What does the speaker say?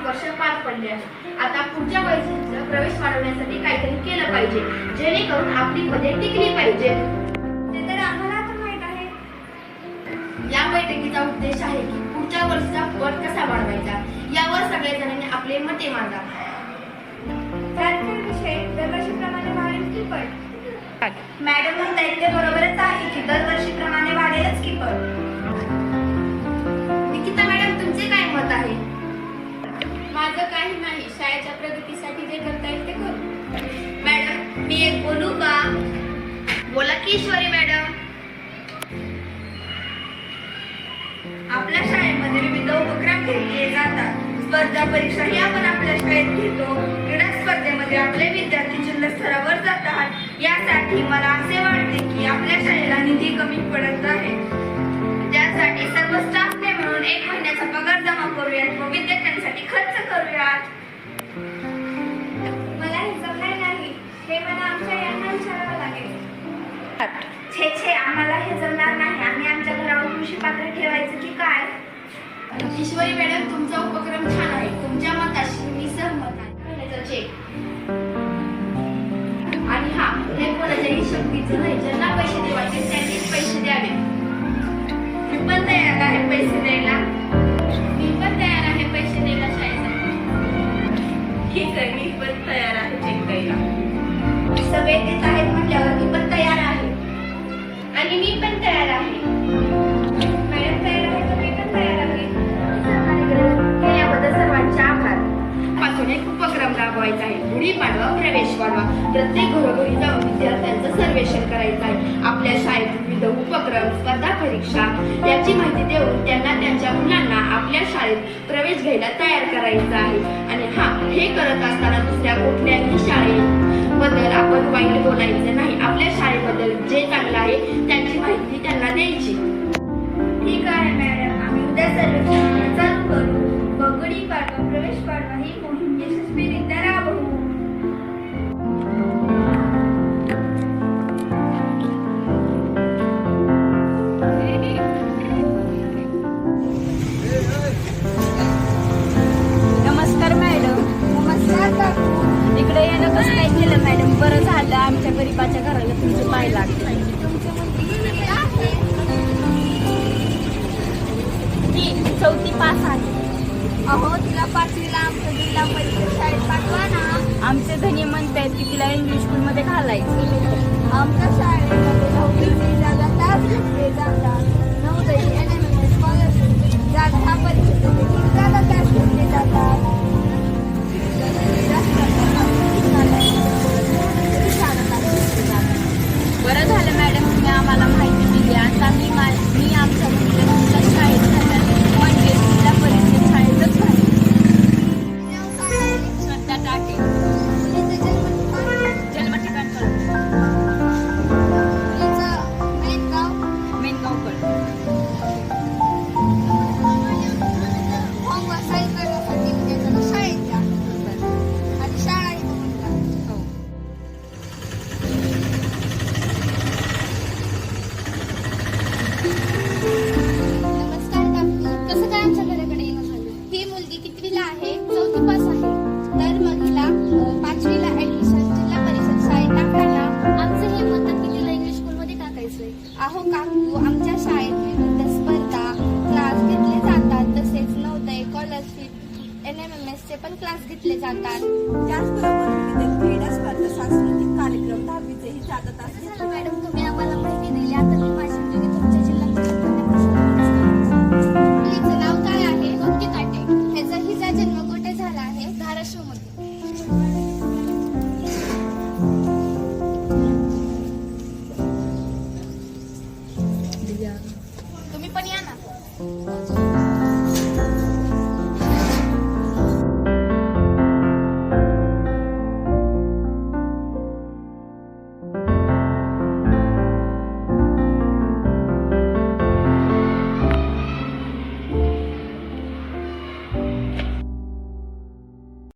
वर्ष पार पडले आहे. आता पुढच्या वर्षाचा प्रवेश वाढवण्यासाठी काहीतरी केलं पाहिजे, जेणेकरून आपली पदे टिकली पाहिजे. ते तर आम्हाला आता माहित आहे. या बैठकीचा उद्देश आहे की पुढच्या वर्षीचा पट कसा वाढवायचा यावर सगळ्या जणांनी आपले मते मांडा. त्यातील विषय दरवर्षीप्रमाणे वाढेल की पट? मॅडम म्हणतायत ते बरोबरच आहे की दरवर्षीप्रमाणे वाढेलच की पट. निकिता मॅडम, तुमचे काय मत आहे? माझं काही नाही, शाळेच्या प्रगतीसाठी जे करता येईल ते करू. मॅडम, मी एक बोलू का? बोला की ईश्वरी मॅडम. आपल्या शाळेमध्ये विविध उपक्रम घेतले जातात. स्पर्धा परीक्षाही आपण आपल्या शाळेत घेतो. क्रीडा स्पर्धेमध्ये आपले विद्यार्थी जिल्हा स्तरावर जातात. यासाठी मला असे वाटते की आपल्या शाळेला निधी कमी पडत आहे. त्यासाठी सर्व स्टाफने मिळून 1 महिन्याचा पगार जमा करूयात व विद्यार्थ्यांसाठी खर्च करूयात. मला हे जमणार नाही. हे मला आमच्या यांना विचारावं लागेल. छे आम्हाला हे जमणार नाही. आम्ही आमच्या घरावर कृषी पात्र ठेवायचं की काय? ईश्वरी मॅडम, तुमचा उपक्रम छान आहे. तुमच्या मताशी मी सहमत आहे. चेक आणि हा, हे कोणाच्याही शक्तीचं नाही. ज्यांना पैसे द्यायचे त्यांनीच पैसे द्यावे. मी पण तयार आहे पैसे द्यायला. मी पण तयार आहे पैसे द्यायला शाळेसाठी. ठीक आहे, मी पण तयार आहे चेक द्यायला. सगळे देत आहेत म्हटल्यावर मी पण तयार आहे. आणि मी पण तयार आहे. मॅडम तयार आहे तर मी पण तयार आहे. याबद्दल सर्वांचे आभार. पासून एक उपक्रम राबवायचा आहे. गुढीपाडवा प्रवेश वाढवा. प्रत्येक घरोघरी जाऊन विद्यार्थ्यांचं सर्वेक्षण करायचं आहे. आपल्या शाळेत विविध उपक्रम, स्पर्धा परीक्षा याची माहिती देऊन त्यांना त्यांच्या मुलांना आपल्या शाळेत प्रवेश घ्यायला तयार करायचं आहे. आणि हा, हे करत असताना दुसऱ्या कुठल्याही शाळेबद्दल आपण वाईट बोलायचं नाही. आपल्या शाळेबद्दल जे चांगलं आहे त्यांची माहिती त्यांना द्यायची. ठीक आहे मॅडम, आम्ही उद्या सर्वेक्षण चालू करू व गुढीपाडवा प्रवेश पाडवा ही मोहीम यशस्वीरित्या राबवू. नमस्कार मॅडम. नमस्कार काकू. इकडे येणं कसं काय केलं मॅडम? बरं झालं, आमच्या गरीबाच्या घराला तुमचे पाय लागले. ती 4थी पास आहे. अहो, तिला 5वीला आमच्या जिल्हा परिषद शाळेत पाठवा ना. आमचे धनी म्हणतायत की तिला इंग्लिश स्कूलमध्ये घालायचं. आमच्या शाळेमध्ये 9वीची जागा तास घेतले जातात. 9वी NMS स्कॉलरशिप जागा परीक्षेमध्ये 3 जागा तास घेतले जातात. बरं झालं मॅडम, तुम्ही आम्हाला माहिती दिली. आता मी आमच्या मुलीला शाळेत घालणार, म्हणजे जिल्हा परिषद शाळेतच घालणार. श्रद्धा टाके. जन्म ठिकाण मेनगावकर. शाळेत जा आणि शाळाही बघून जा. हो. नमस्कार काकू, कसं काय आमच्या घराकडे येणं झालं? ही मुलगी कितवीला आहे? 4थी पास आहे. तर मग हिला 5वीला ऍडमिशन जिल्हा परिषद शाळेत टाका ना. आमचं हे म्हणतात की तिला इंग्लिश स्कूलमध्ये टाकायचंय. अहो काकू, आमच्या शाळेत विविध स्पर्धा क्लास घेतले जातात. तसेच नवोदय, स्कॉलरशिप, NMMS चे पण क्लास घेतले जातात. त्याचबरोबर विविध क्रीडा स्पर्धा, सांस्कृतिक कार्यक्रम, 10वीचेही जातात. मॅडम, तुम्ही आम्हाला माहिती दिली. आता मी